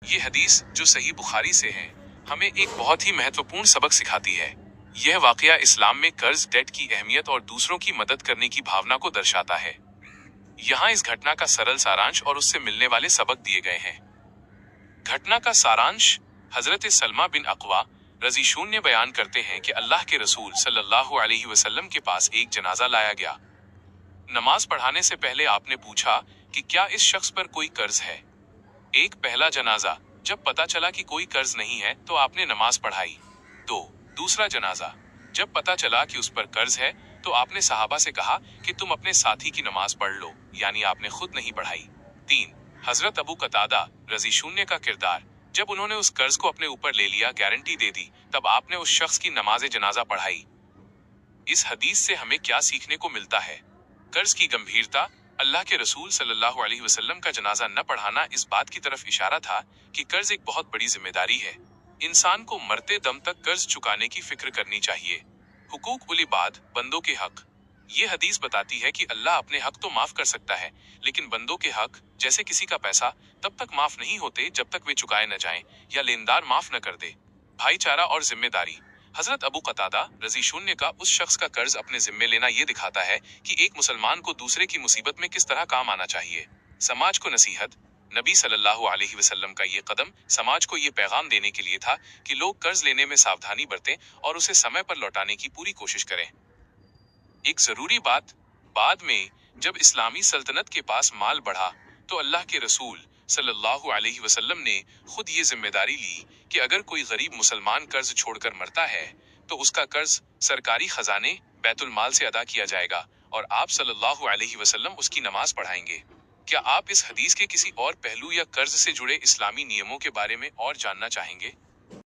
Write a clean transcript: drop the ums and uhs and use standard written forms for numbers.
ये हदीस जो सही बुखारी से है, हमें एक बहुत ही महत्वपूर्ण सबक सिखाती है। यह वाकया इस्लाम में कर्ज डेट की अहमियत और दूसरों की मदद करने की भावना को दर्शाता है। यहाँ इस घटना का सरल सारांश और उससे मिलने वाले सबक दिए गए हैं। घटना का सारांश। हजरत सलमा बिन अक़वा रज़ियल्लाहु ने बयान करते हैं कि अल्लाह के रसूल सल्लल्लाहु अलैहि वसल्लम के पास एक जनाजा लाया गया। नमाज पढ़ाने से पहले आपने पूछा कि क्या इस शख्स पर कोई कर्ज है। एक पहला जनाजा। जब पता चला कि कोई कर्ज नहीं है तो आपने नमाज पढ़ाई। दो दूसरा जनाजा। जब पता चला कि उस पर कर्ज है तो आपने सहाबा से कहा कि तुम अपने साथी की नमाज पढ़ लो, यानी आपने खुद नहीं पढ़ाई। तीन हजरत अबू कतादा रज़ियल्लाहु का किरदार। जब उन्होंने उस कर्ज को अपने ऊपर ले लिया, गारंटी दे दी, तब आपने उस शख्स की नमाज जनाजा पढ़ाई। इस हदीस से हमें क्या सीखने को मिलता है। कर्ज की गंभीरता। अल्लाह के रसूल सल्लल्लाहु अलैहि वसल्लम का जनाजा न पढ़ाना इस बात की तरफ इशारा था कि कर्ज एक बहुत बड़ी जिम्मेदारी है। इंसान को मरते दम तक कर्ज चुकाने की फिक्र करनी चाहिए। हुकूक उल इबाद, बंदों के हक। ये हदीस बताती है कि अल्लाह अपने हक तो माफ कर सकता है, लेकिन बंदों के हक, जैसे किसी का पैसा, तब तक माफ नहीं होते जब तक वे चुकाए न जाएं या लेनदार माफ न कर दे। भाईचारा और जिम्मेदारी। हजरत अबू कतादा रज़ियल्लाहु का उस शख्स का कर्ज अपने जिम्मे लेना यह दिखाता है कि एक मुसलमान को दूसरे की मुसीबत में किस तरह काम आना चाहिए। समाज को नसीहत। नबी सल्लल्लाहु अलैहि वसल्लम का ये कदम समाज को ये पैगाम देने के लिए था कि लोग कर्ज लेने में सावधानी बरतें और उसे समय पर लौटाने की पूरी कोशिश करें। एक जरूरी बात। बाद में जब इस्लामी सल्तनत के पास माल बढ़ा तो अल्लाह के रसूल सल्लल्लाहु अलैहि वसल्लम ने खुद ये जिम्मेदारी ली कि अगर कोई गरीब मुसलमान कर्ज छोड़कर मरता है तो उसका कर्ज सरकारी खजाने बैतुल माल से अदा किया जाएगा और आप सल्लल्लाहु अलैहि वसल्लम उसकी नमाज पढ़ाएंगे। क्या आप इस हदीस के किसी और पहलू या कर्ज से जुड़े इस्लामी नियमों के बारे में और जानना चाहेंगे?